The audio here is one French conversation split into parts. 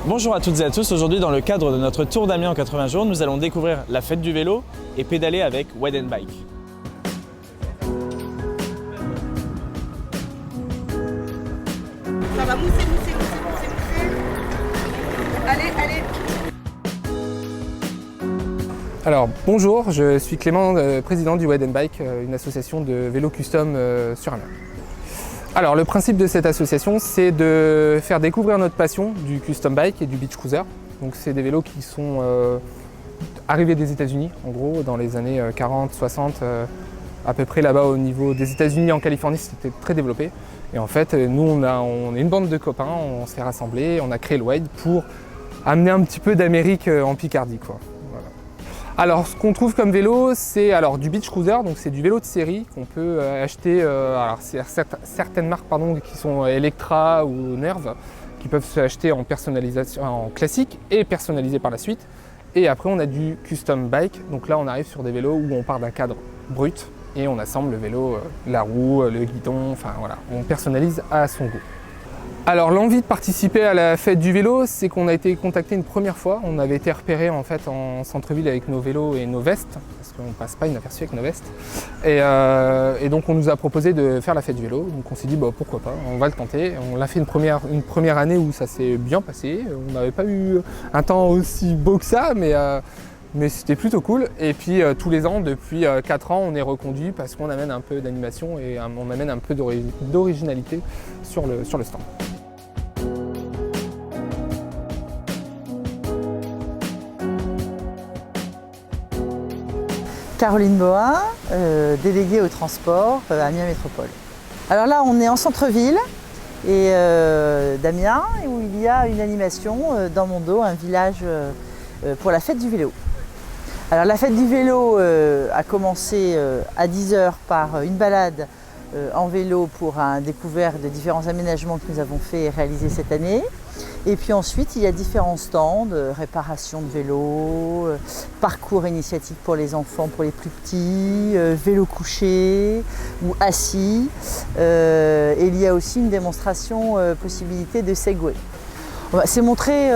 Bonjour à toutes et à tous, aujourd'hui dans le cadre de notre Tour d'Amiens en 80 jours, nous allons découvrir la fête du vélo et pédaler avec Wide & Bike. Ça va mousser. Allez. Alors bonjour, je suis Clément, président du Wide & Bike, une association de vélo custom sur Amiens. Alors le principe de cette association, c'est de faire découvrir notre passion du custom bike et du beach cruiser. Donc c'est des vélos qui sont arrivés des États-Unis, en gros, dans les années 40, 60, à peu près là-bas au niveau des États-Unis, en Californie, c'était très développé. Et en fait, nous, on est une bande de copains, on s'est rassemblés, on a créé le Wide pour amener un petit peu d'Amérique en Picardie, quoi. Alors ce qu'on trouve comme vélo, c'est du beach cruiser, donc c'est du vélo de série qu'on peut acheter, c'est certaines marques qui sont Electra ou Nerve, qui peuvent se acheter en personnalisation, en classique et personnalisé par la suite. Et après on a du custom bike, donc là on arrive sur des vélos où on part d'un cadre brut et on assemble le vélo, la roue, le guidon, enfin voilà, on personnalise à son goût. Alors l'envie de participer à la fête du vélo, c'est qu'on a été contacté une première fois. On avait été repéré en fait en centre-ville avec nos vélos et nos vestes, parce qu'on ne passe pas inaperçu avec nos vestes. Et donc on nous a proposé de faire la fête du vélo. Donc on s'est dit pourquoi pas, on va le tenter. On l'a fait une première année où ça s'est bien passé. On n'avait pas eu un temps aussi beau que ça, mais c'était plutôt cool. Et puis tous les ans, depuis 4 ans, on est reconduit parce qu'on amène un peu d'animation et on amène un peu d'originalité sur le stand. Caroline Bohin, déléguée au transport Amiens Métropole. Alors là, on est en centre-ville et d'Amiens, où il y a une animation dans mon dos, un village pour la fête du vélo. Alors la fête du vélo a commencé à 10 h par une balade en vélo pour un découvert de différents aménagements que nous avons fait et réalisés cette année. Et puis ensuite, il y a différents stands, réparation de vélos, parcours initiatique pour les enfants, pour les plus petits, vélo couché ou assis. Et il y a aussi une démonstration possibilité de Segway. C'est montrer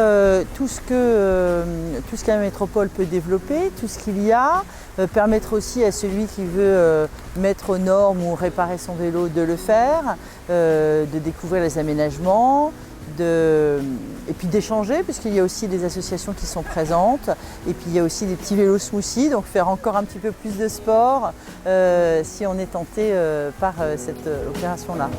tout ce qu'Amiens Métropole peut développer, tout ce qu'il y a, permettre aussi à celui qui veut mettre aux normes ou réparer son vélo de le faire, de découvrir les aménagements, et puis d'échanger, puisqu'il y a aussi des associations qui sont présentes, et puis il y a aussi des petits vélos smoothies, donc faire encore un petit peu plus de sport si on est tenté par cette opération-là.